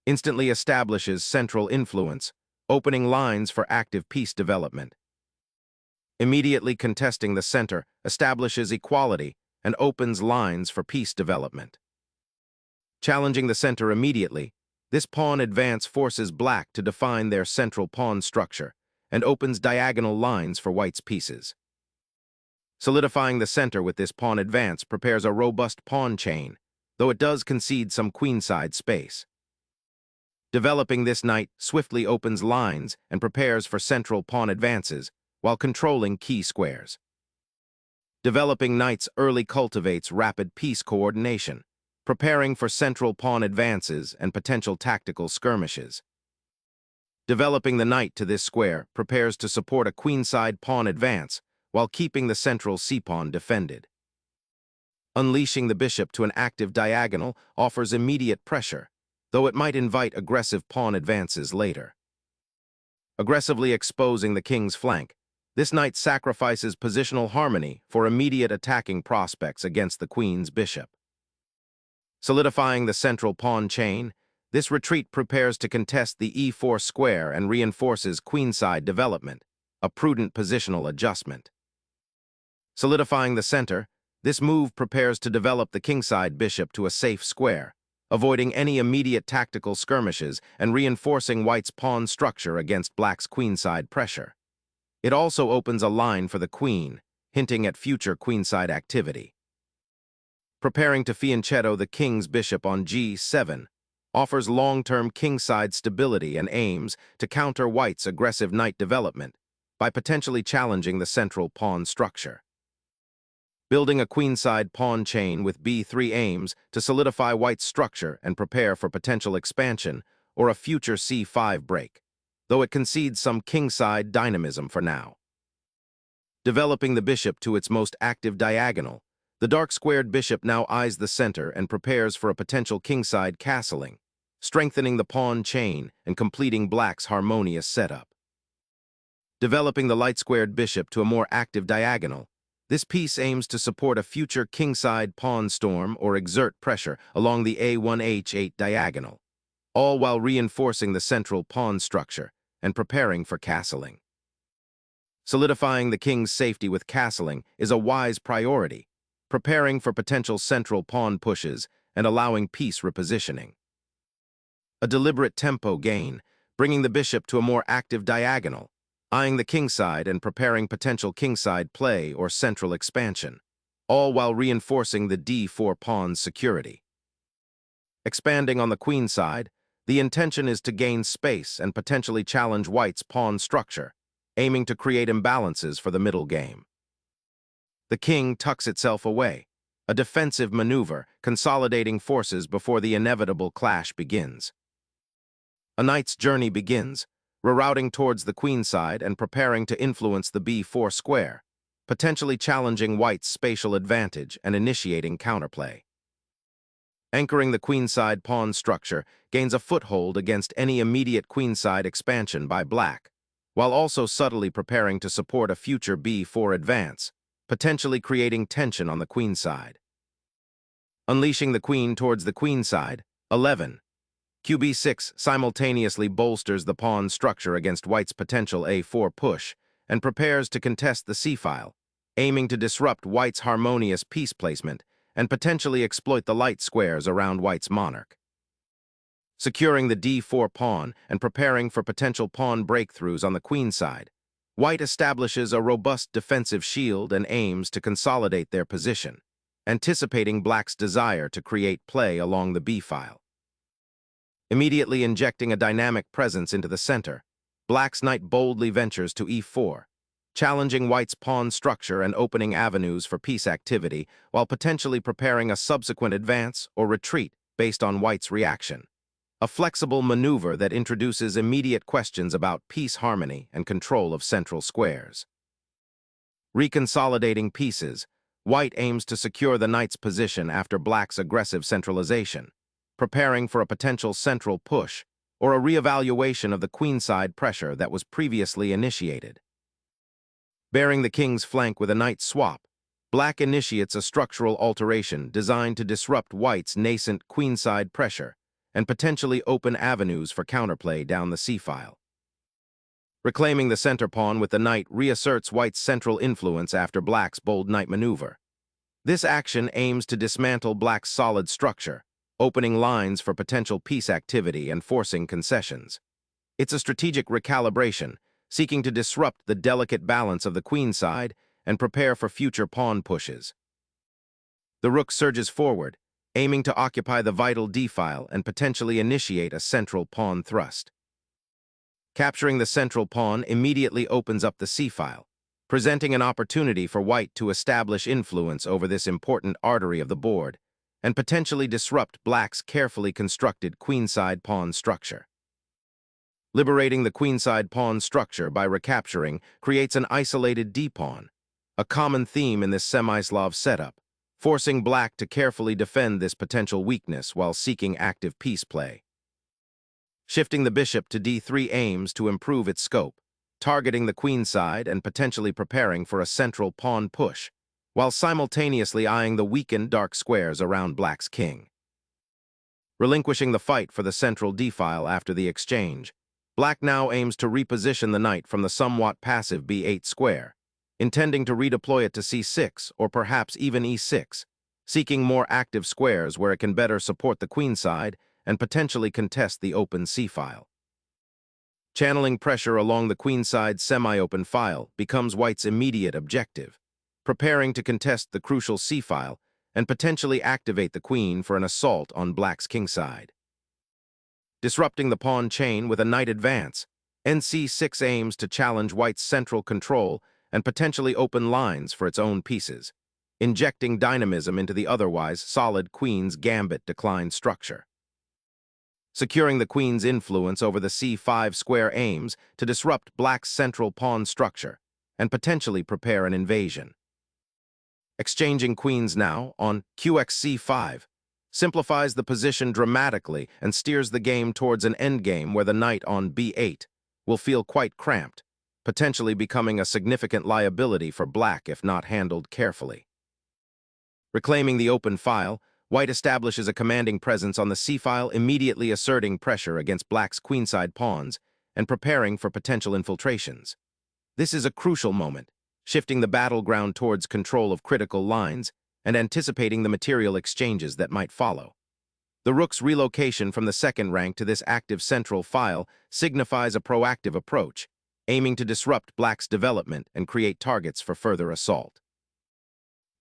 instantly establishes central influence, opening lines for active piece development. Immediately contesting the center establishes equality and opens lines for piece development. Challenging the center immediately, this pawn advance forces black to define their central pawn structure and opens diagonal lines for white's pieces. Solidifying the center with this pawn advance prepares a robust pawn chain, though it does concede some queenside space. Developing this knight swiftly opens lines and prepares for central pawn advances while controlling key squares. Developing knights early cultivates rapid piece coordination, preparing for central pawn advances and potential tactical skirmishes. Developing the knight to this square prepares to support a queenside pawn advance while keeping the central c-pawn defended. Unleashing the bishop to an active diagonal offers immediate pressure, though it might invite aggressive pawn advances later. Aggressively exposing the king's flank, this knight sacrifices positional harmony for immediate attacking prospects against the queen's bishop. Solidifying the central pawn chain, this retreat prepares to contest the e4 square and reinforces queenside development, a prudent positional adjustment. Solidifying the center, this move prepares to develop the kingside bishop to a safe square, avoiding any immediate tactical skirmishes and reinforcing white's pawn structure against black's queenside pressure. It also opens a line for the queen, hinting at future queenside activity. Preparing to fianchetto the king's bishop on g7 offers long-term kingside stability and aims to counter white's aggressive knight development by potentially challenging the central pawn structure. Building a queenside pawn chain with b3 aims to solidify white's structure and prepare for potential expansion or a future c5 break, though it concedes some kingside dynamism for now. Developing the bishop to its most active diagonal, the dark-squared bishop now eyes the center and prepares for a potential kingside castling, strengthening the pawn chain and completing black's harmonious setup. Developing the light-squared bishop to a more active diagonal, this piece aims to support a future kingside pawn storm or exert pressure along the a1h8 diagonal, all while reinforcing the central pawn structure and preparing for castling. Solidifying the king's safety with castling is a wise priority, preparing for potential central pawn pushes and allowing piece repositioning. A deliberate tempo gain, bringing the bishop to a more active diagonal, eyeing the kingside and preparing potential kingside play or central expansion, all while reinforcing the d4 pawn's security. Expanding on the queen side, the intention is to gain space and potentially challenge white's pawn structure, aiming to create imbalances for the middle game. The king tucks itself away, a defensive maneuver consolidating forces before the inevitable clash begins. A knight's journey begins, rerouting towards the queenside and preparing to influence the b4 square, potentially challenging white's spatial advantage and initiating counterplay. Anchoring the queenside pawn structure gains a foothold against any immediate queenside expansion by black, while also subtly preparing to support a future b4 advance, potentially creating tension on the queenside. Unleashing the queen towards the queenside, 11. QB6 simultaneously bolsters the pawn structure against white's potential a4 push and prepares to contest the c-file, aiming to disrupt white's harmonious piece placement and potentially exploit the light squares around white's monarch. Securing the d4 pawn and preparing for potential pawn breakthroughs on the queen side, white establishes a robust defensive shield and aims to consolidate their position, anticipating black's desire to create play along the b-file. Immediately injecting a dynamic presence into the center, black's knight boldly ventures to e4, challenging white's pawn structure and opening avenues for piece activity while potentially preparing a subsequent advance or retreat based on white's reaction. A flexible maneuver that introduces immediate questions about piece harmony and control of central squares. Reconsolidating pieces, white aims to secure the knight's position after black's aggressive centralization, preparing for a potential central push or a reevaluation of the queenside pressure that was previously initiated. Bearing the king's flank with a knight swap, black initiates a structural alteration designed to disrupt white's nascent queenside pressure and potentially open avenues for counterplay down the c-file. Reclaiming the center pawn with the knight reasserts white's central influence after black's bold knight maneuver. This action aims to dismantle black's solid structure, opening lines for potential piece activity and forcing concessions. It's a strategic recalibration, seeking to disrupt the delicate balance of the queenside and prepare for future pawn pushes. The rook surges forward, aiming to occupy the vital d-file and potentially initiate a central pawn thrust. Capturing the central pawn immediately opens up the c-file, presenting an opportunity for white to establish influence over this important artery of the board and potentially disrupt black's carefully constructed queenside pawn structure. Liberating the queenside pawn structure by recapturing creates an isolated d-pawn, a common theme in this semi-Slav setup, forcing black to carefully defend this potential weakness while seeking active piece play. Shifting the bishop to d3 aims to improve its scope, targeting the queenside and potentially preparing for a central pawn push, while simultaneously eyeing the weakened dark squares around black's king. Relinquishing the fight for the central d-file after the exchange, black now aims to reposition the knight from the somewhat passive b8 square, intending to redeploy it to c6 or perhaps even e6, seeking more active squares where it can better support the queenside and potentially contest the open c-file. Channeling pressure along the queenside semi-open file becomes white's immediate objective, preparing to contest the crucial c-file and potentially activate the queen for an assault on black's kingside. Disrupting the pawn chain with a knight advance, nc6 aims to challenge white's central control and potentially open lines for its own pieces, injecting dynamism into the otherwise solid queen's gambit decline structure. Securing the queen's influence over the c5 square aims to disrupt black's central pawn structure and potentially prepare an invasion. Exchanging queens now on qxc5 simplifies the position dramatically and steers the game towards an endgame where the knight on b8 will feel quite cramped, potentially becoming a significant liability for black if not handled carefully. Reclaiming the open file, white establishes a commanding presence on the c-file, immediately asserting pressure against black's queenside pawns and preparing for potential infiltrations. This is a crucial moment, shifting the battleground towards control of critical lines and anticipating the material exchanges that might follow. The rook's relocation from the second rank to this active central file signifies a proactive approach, aiming to disrupt black's development and create targets for further assault.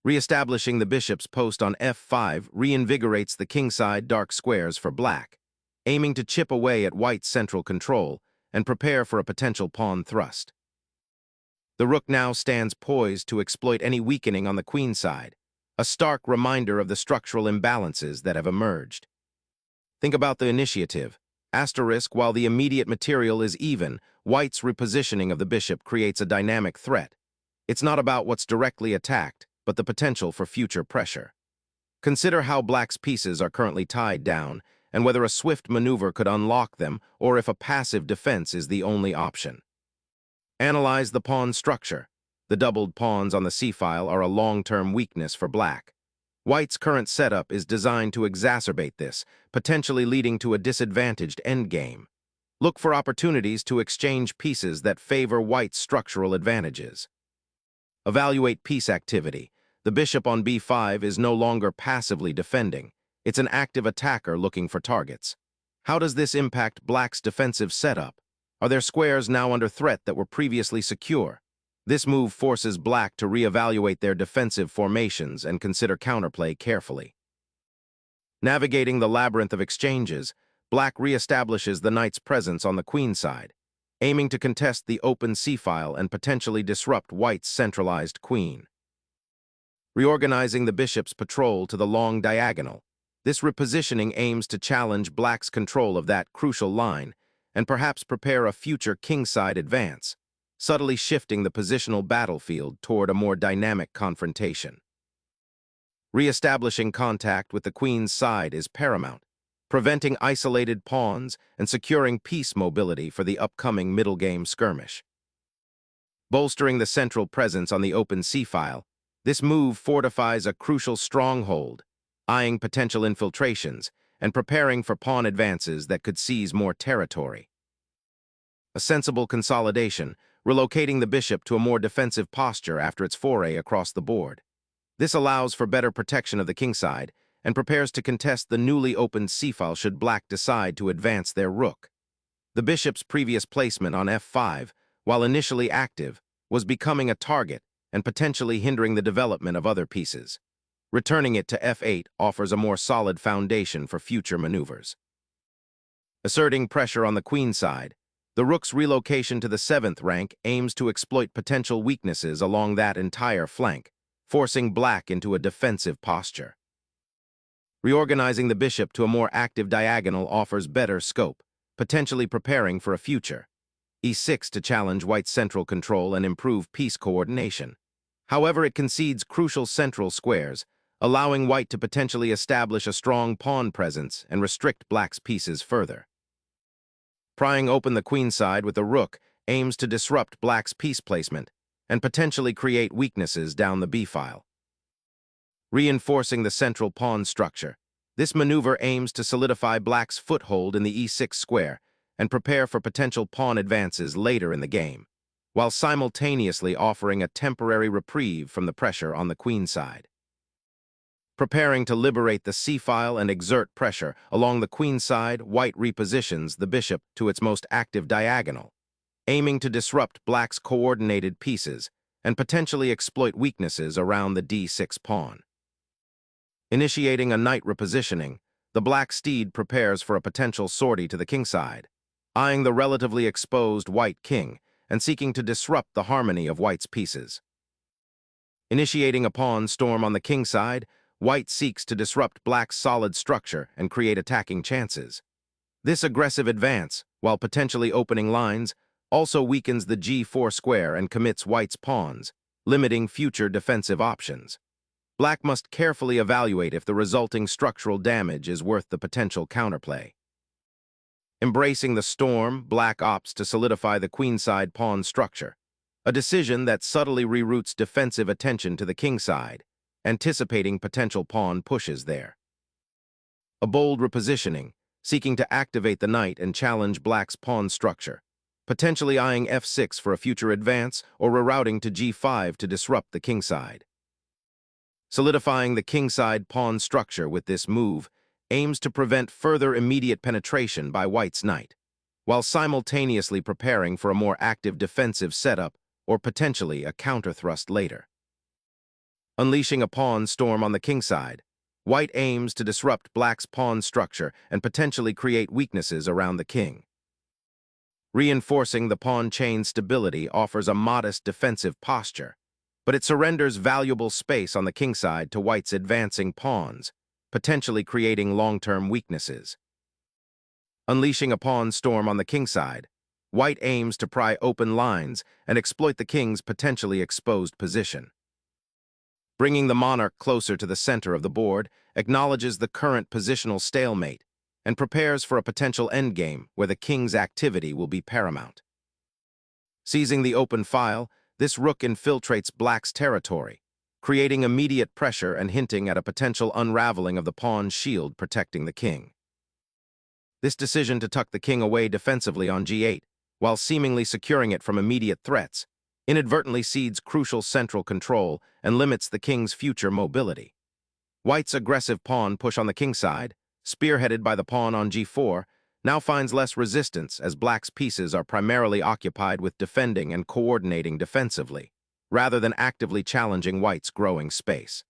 Re-establishing the bishop's post on f5 reinvigorates the kingside dark squares for black, aiming to chip away at white's central control and prepare for a potential pawn thrust. The rook now stands poised to exploit any weakening on the queenside, a stark reminder of the structural imbalances that have emerged. Think about the initiative. Asterisk, while the immediate material is even, white's repositioning of the bishop creates a dynamic threat. It's not about what's directly attacked, but the potential for future pressure. Consider how black's pieces are currently tied down, and whether a swift maneuver could unlock them, or if a passive defense is the only option. Analyze the pawn structure. The doubled pawns on the c-file are a long-term weakness for black. White's current setup is designed to exacerbate this, potentially leading to a disadvantaged endgame. Look for opportunities to exchange pieces that favor white's structural advantages. Evaluate piece activity. The bishop on b5 is no longer passively defending. It's an active attacker looking for targets. How does this impact black's defensive setup? Are there squares now under threat that were previously secure? This move forces black to reevaluate their defensive formations and consider counterplay carefully. Navigating the labyrinth of exchanges, black reestablishes the knight's presence on the queenside, aiming to contest the open c-file and potentially disrupt white's centralized queen. Reorganizing the bishop's patrol to the long diagonal, this repositioning aims to challenge black's control of that crucial line and perhaps prepare a future kingside advance, subtly shifting the positional battlefield toward a more dynamic confrontation. Re-establishing contact with the queen's side is paramount, preventing isolated pawns and securing piece mobility for the upcoming middle-game skirmish. Bolstering the central presence on the open c-file, this move fortifies a crucial stronghold, eyeing potential infiltrations and preparing for pawn advances that could seize more territory. A sensible consolidation, relocating the bishop to a more defensive posture after its foray across the board. This allows for better protection of the kingside and prepares to contest the newly opened c-file should black decide to advance their rook. The bishop's previous placement on f5, while initially active, was becoming a target and potentially hindering the development of other pieces. Returning it to f8 offers a more solid foundation for future maneuvers. Asserting pressure on the queen side, the rook's relocation to the 7th rank aims to exploit potential weaknesses along that entire flank, forcing black into a defensive posture. Reorganizing the bishop to a more active diagonal offers better scope, potentially preparing for a future. e6 to challenge white's central control and improve piece coordination. However, it concedes crucial central squares, allowing white to potentially establish a strong pawn presence and restrict black's pieces further. Prying open the queenside with the rook aims to disrupt black's piece placement and potentially create weaknesses down the b-file. Reinforcing the central pawn structure, this maneuver aims to solidify black's foothold in the e6 square and prepare for potential pawn advances later in the game, while simultaneously offering a temporary reprieve from the pressure on the queenside. Preparing to liberate the c-file and exert pressure along the queenside, white repositions the bishop to its most active diagonal, aiming to disrupt black's coordinated pieces and potentially exploit weaknesses around the d6 pawn. Initiating a knight repositioning, the black steed prepares for a potential sortie to the kingside, eyeing the relatively exposed white king and seeking to disrupt the harmony of white's pieces. Initiating a pawn storm on the kingside, white seeks to disrupt black's solid structure and create attacking chances. This aggressive advance, while potentially opening lines, also weakens the g4 square and commits white's pawns, limiting future defensive options. Black must carefully evaluate if the resulting structural damage is worth the potential counterplay. Embracing the storm, black opts to solidify the queenside pawn structure, a decision that subtly reroutes defensive attention to the kingside, anticipating potential pawn pushes there. A bold repositioning, seeking to activate the knight and challenge black's pawn structure, potentially eyeing f6 for a future advance or rerouting to g5 to disrupt the kingside. Solidifying the kingside pawn structure with this move aims to prevent further immediate penetration by white's knight, while simultaneously preparing for a more active defensive setup or potentially a counterthrust later. Unleashing a pawn storm on the kingside, white aims to disrupt black's pawn structure and potentially create weaknesses around the king. Reinforcing the pawn chain stability offers a modest defensive posture, but it surrenders valuable space on the kingside to white's advancing pawns, potentially creating long-term weaknesses. Unleashing a pawn storm on the kingside, white aims to pry open lines and exploit the king's potentially exposed position. Bringing the monarch closer to the center of the board acknowledges the current positional stalemate and prepares for a potential endgame where the king's activity will be paramount. Seizing the open file, this rook infiltrates black's territory, creating immediate pressure and hinting at a potential unraveling of the pawn's shield protecting the king. This decision to tuck the king away defensively on g8, while seemingly securing it from immediate threats, inadvertently cedes crucial central control and limits the king's future mobility. White's aggressive pawn push on the kingside, spearheaded by the pawn on g4, now finds less resistance as black's pieces are primarily occupied with defending and coordinating defensively, rather than actively challenging white's growing space.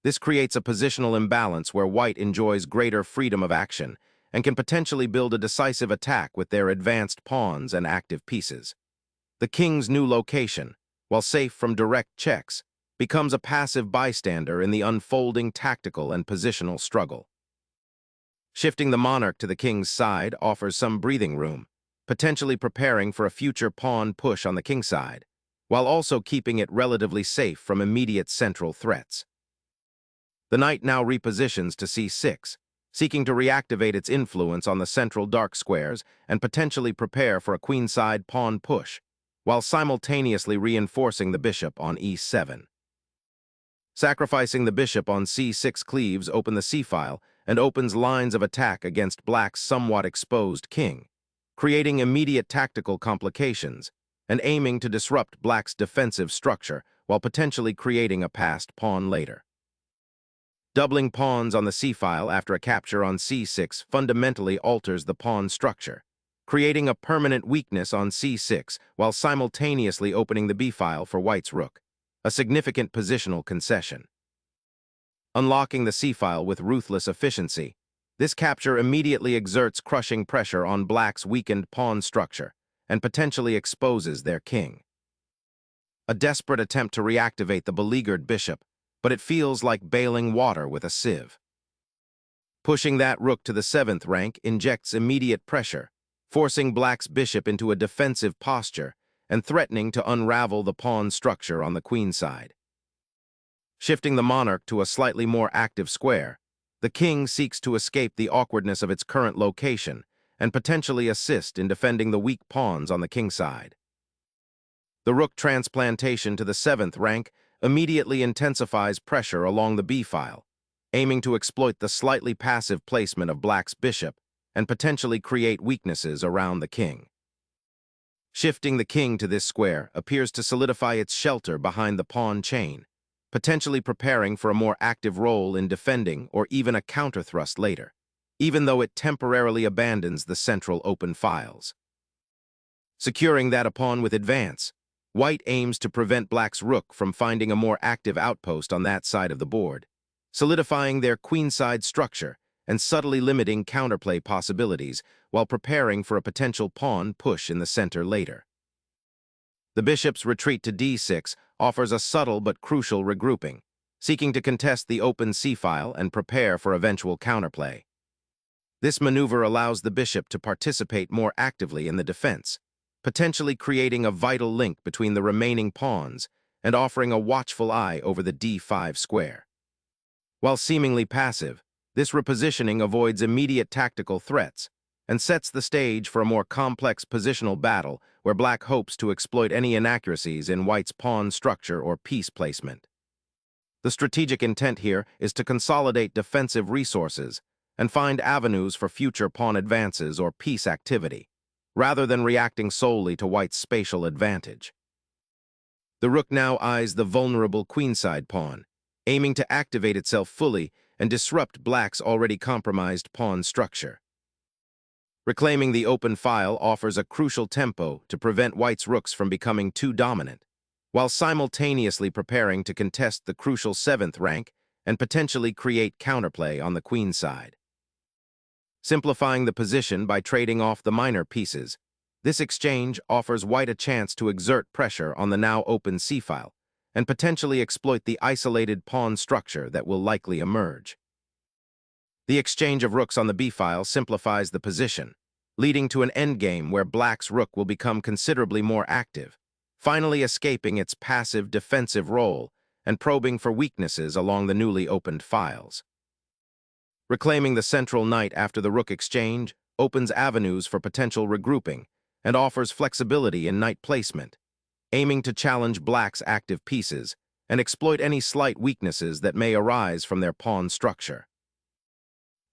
This creates a positional imbalance where white enjoys greater freedom of action and can potentially build a decisive attack with their advanced pawns and active pieces. The king's new location, while safe from direct checks, becomes a passive bystander in the unfolding tactical and positional struggle. Shifting the monarch to the king's side offers some breathing room, potentially preparing for a future pawn push on the kingside, while also keeping it relatively safe from immediate central threats. The knight now repositions to c6, seeking to reactivate its influence on the central dark squares and potentially prepare for a queenside pawn push, while simultaneously reinforcing the bishop on e7. Sacrificing the bishop on c6 cleaves open the c-file and opens lines of attack against black's somewhat exposed king, creating immediate tactical complications and aiming to disrupt black's defensive structure while potentially creating a passed pawn later. Doubling pawns on the c-file after a capture on c6 fundamentally alters the pawn structure, creating a permanent weakness on c6 while simultaneously opening the b-file for white's rook, a significant positional concession. Unlocking the c-file with ruthless efficiency, this capture immediately exerts crushing pressure on black's weakened pawn structure and potentially exposes their king. A desperate attempt to reactivate the beleaguered bishop, but it feels like bailing water with a sieve. Pushing that rook to the 7th rank injects immediate pressure, forcing black's bishop into a defensive posture and threatening to unravel the pawn structure on the queen side. Shifting the monarch to a slightly more active square, the king seeks to escape the awkwardness of its current location and potentially assist in defending the weak pawns on the king side. The rook transplantation to the 7th rank immediately intensifies pressure along the b-file, aiming to exploit the slightly passive placement of black's bishop and potentially create weaknesses around the king. Shifting the king to this square appears to solidify its shelter behind the pawn chain, potentially preparing for a more active role in defending or even a counterthrust later, even though it temporarily abandons the central open files. Securing that a pawn with advance, white aims to prevent black's rook from finding a more active outpost on that side of the board, solidifying their queenside structure and subtly limiting counterplay possibilities while preparing for a potential pawn push in the center later. The bishop's retreat to d6 offers a subtle but crucial regrouping, seeking to contest the open c-file and prepare for eventual counterplay. This maneuver allows the bishop to participate more actively in the defense, potentially creating a vital link between the remaining pawns and offering a watchful eye over the d5 square. While seemingly passive, this repositioning avoids immediate tactical threats and sets the stage for a more complex positional battle where black hopes to exploit any inaccuracies in white's pawn structure or piece placement. The strategic intent here is to consolidate defensive resources and find avenues for future pawn advances or piece activity, rather than reacting solely to white's spatial advantage. The rook now eyes the vulnerable queenside pawn, aiming to activate itself fully and disrupt black's already compromised pawn structure. Reclaiming the open file offers a crucial tempo to prevent white's rooks from becoming too dominant, while simultaneously preparing to contest the crucial 7th rank and potentially create counterplay on the queen side. Simplifying the position by trading off the minor pieces, this exchange offers white a chance to exert pressure on the now open c-file and potentially exploit the isolated pawn structure that will likely emerge. The exchange of rooks on the b-file simplifies the position, leading to an endgame where black's rook will become considerably more active, finally escaping its passive defensive role and probing for weaknesses along the newly opened files. Reclaiming the central knight after the rook exchange opens avenues for potential regrouping and offers flexibility in knight placement, aiming to challenge black's active pieces and exploit any slight weaknesses that may arise from their pawn structure.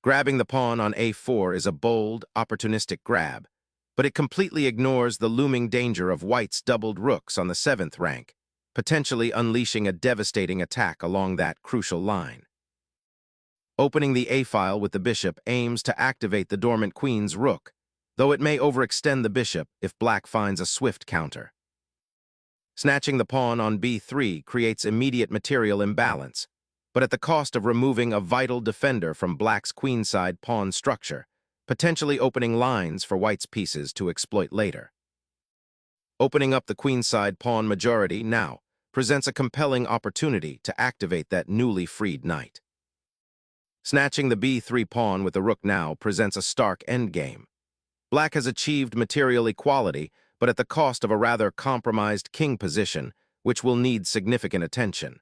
Grabbing the pawn on a4 is a bold, opportunistic grab, but it completely ignores the looming danger of white's doubled rooks on the 7th rank, potentially unleashing a devastating attack along that crucial line. Opening the a-file with the bishop aims to activate the dormant queen's rook, though it may overextend the bishop if black finds a swift counter. Snatching the pawn on b3 creates immediate material imbalance, but at the cost of removing a vital defender from black's queenside pawn structure, potentially opening lines for white's pieces to exploit later. Opening up the queenside pawn majority now presents a compelling opportunity to activate that newly freed knight. Snatching the b3 pawn with the rook now presents a stark endgame. Black has achieved material equality, but at the cost of a rather compromised king position, which will need significant attention.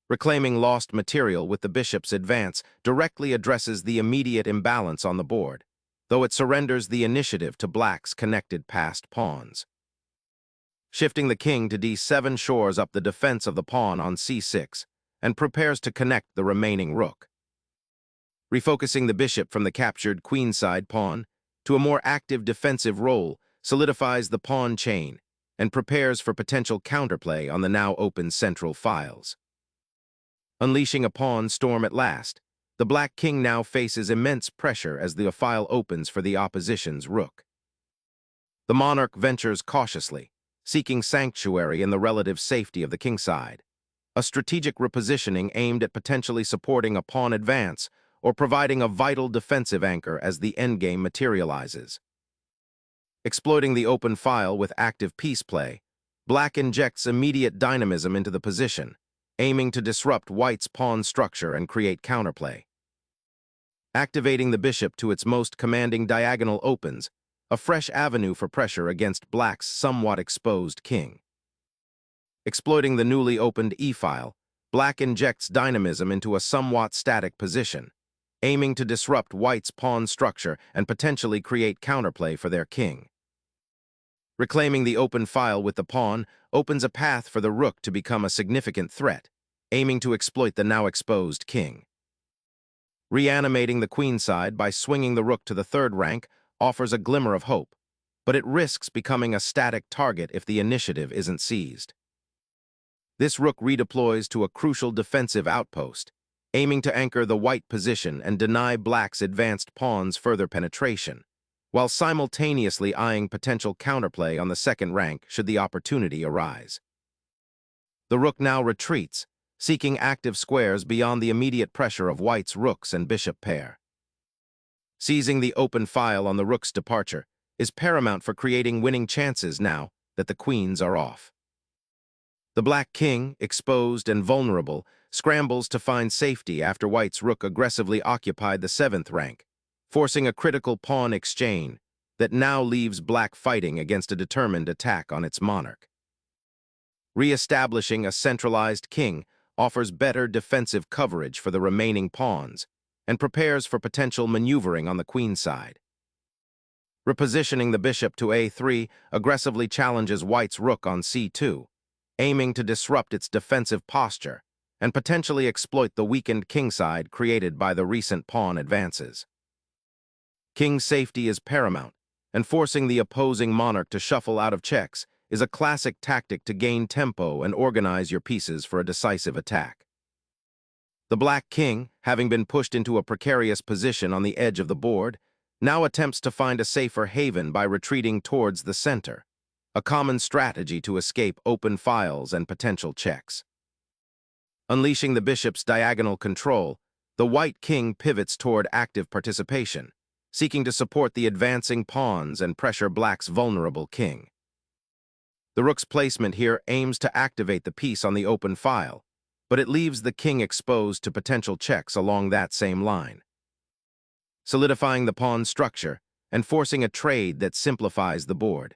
Reclaiming lost material with the bishop's advance directly addresses the immediate imbalance on the board, though it surrenders the initiative to black's connected passed pawns. Shifting the king to d7 shores up the defense of the pawn on c6 and prepares to connect the remaining rook. refocusing the bishop from the captured queenside pawn to a more active defensive role, solidifies the pawn chain and prepares for potential counterplay on the now open central files. Unleashing a pawn storm at last, the black king now faces immense pressure as the file opens for the opposition's rook. The monarch ventures cautiously, seeking sanctuary in the relative safety of the kingside, a strategic repositioning aimed at potentially supporting a pawn advance or providing a vital defensive anchor as the endgame materializes. Exploiting the open file with active piece play, black injects immediate dynamism into the position, aiming to disrupt white's pawn structure and create counterplay. Activating the bishop to its most commanding diagonal opens a fresh avenue for pressure against black's somewhat exposed king. Exploiting the newly opened e-file, black injects dynamism into a somewhat static position, aiming to disrupt white's pawn structure and potentially create counterplay for their king. Reclaiming the open file with the pawn opens a path for the rook to become a significant threat, aiming to exploit the now exposed king. Reanimating the queenside by swinging the rook to the third rank offers a glimmer of hope, but it risks becoming a static target if the initiative isn't seized. This rook redeploys to a crucial defensive outpost, aiming to anchor the white position and deny black's advanced pawns further penetration, while simultaneously eyeing potential counterplay on the second rank should the opportunity arise. The rook now retreats, seeking active squares beyond the immediate pressure of white's rooks and bishop pair. Seizing the open file on the rook's departure is paramount for creating winning chances now that the queens are off. The black king, exposed and vulnerable, scrambles to find safety after white's rook aggressively occupied the seventh rank, forcing a critical pawn exchange that now leaves black fighting against a determined attack on its monarch. Re-establishing a centralized king offers better defensive coverage for the remaining pawns and prepares for potential maneuvering on the queenside. Repositioning the bishop to a3 aggressively challenges white's rook on c2, aiming to disrupt its defensive posture and potentially exploit the weakened kingside created by the recent pawn advances. King safety is paramount, and forcing the opposing monarch to shuffle out of checks is a classic tactic to gain tempo and organize your pieces for a decisive attack. The black king, having been pushed into a precarious position on the edge of the board, now attempts to find a safer haven by retreating towards the center, a common strategy to escape open files and potential checks. Unleashing the bishop's diagonal control, the white king pivots toward active participation, seeking to support the advancing pawns and pressure black's vulnerable king. The rook's placement here aims to activate the piece on the open file, but it leaves the king exposed to potential checks along that same line. Solidifying the pawn structure and forcing a trade that simplifies the board.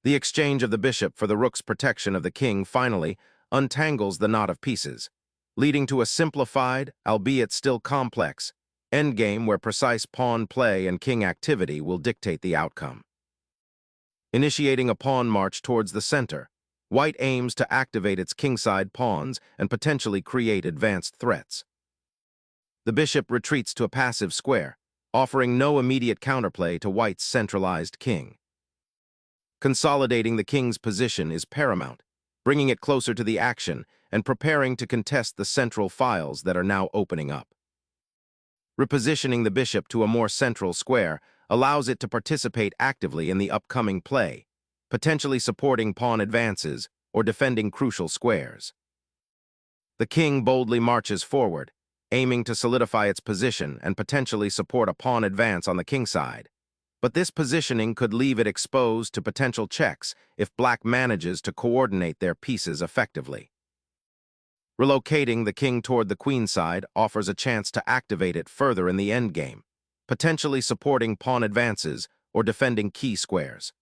The exchange of the bishop for the rook's protection of the king finally untangles the knot of pieces, leading to a simplified, albeit still complex, endgame where precise pawn play and king activity will dictate the outcome. Initiating a pawn march towards the center, white aims to activate its kingside pawns and potentially create advanced threats. The bishop retreats to a passive square, offering no immediate counterplay to white's centralized king. Consolidating the king's position is paramount, bringing it closer to the action and preparing to contest the central files that are now opening up. Repositioning the bishop to a more central square allows it to participate actively in the upcoming play, potentially supporting pawn advances or defending crucial squares. The king boldly marches forward, aiming to solidify its position and potentially support a pawn advance on the kingside. But this positioning could leave it exposed to potential checks if black manages to coordinate their pieces effectively. Relocating the king toward the queenside offers a chance to activate it further in the endgame, potentially supporting pawn advances or defending key squares.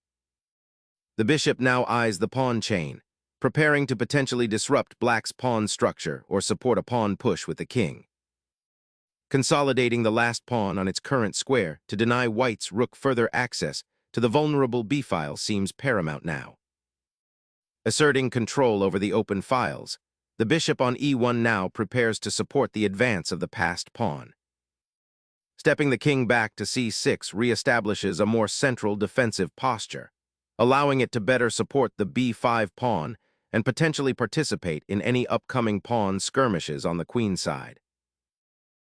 The bishop now eyes the pawn chain, preparing to potentially disrupt black's pawn structure or support a pawn push with the king. Consolidating the last pawn on its current square to deny white's rook further access to the vulnerable b-file seems paramount now. Asserting control over the open files, the bishop on e1 now prepares to support the advance of the passed pawn, Stepping the king back to c6 reestablishes a more central defensive posture, allowing it to better support the b5 pawn and potentially participate in any upcoming pawn skirmishes on the queen side.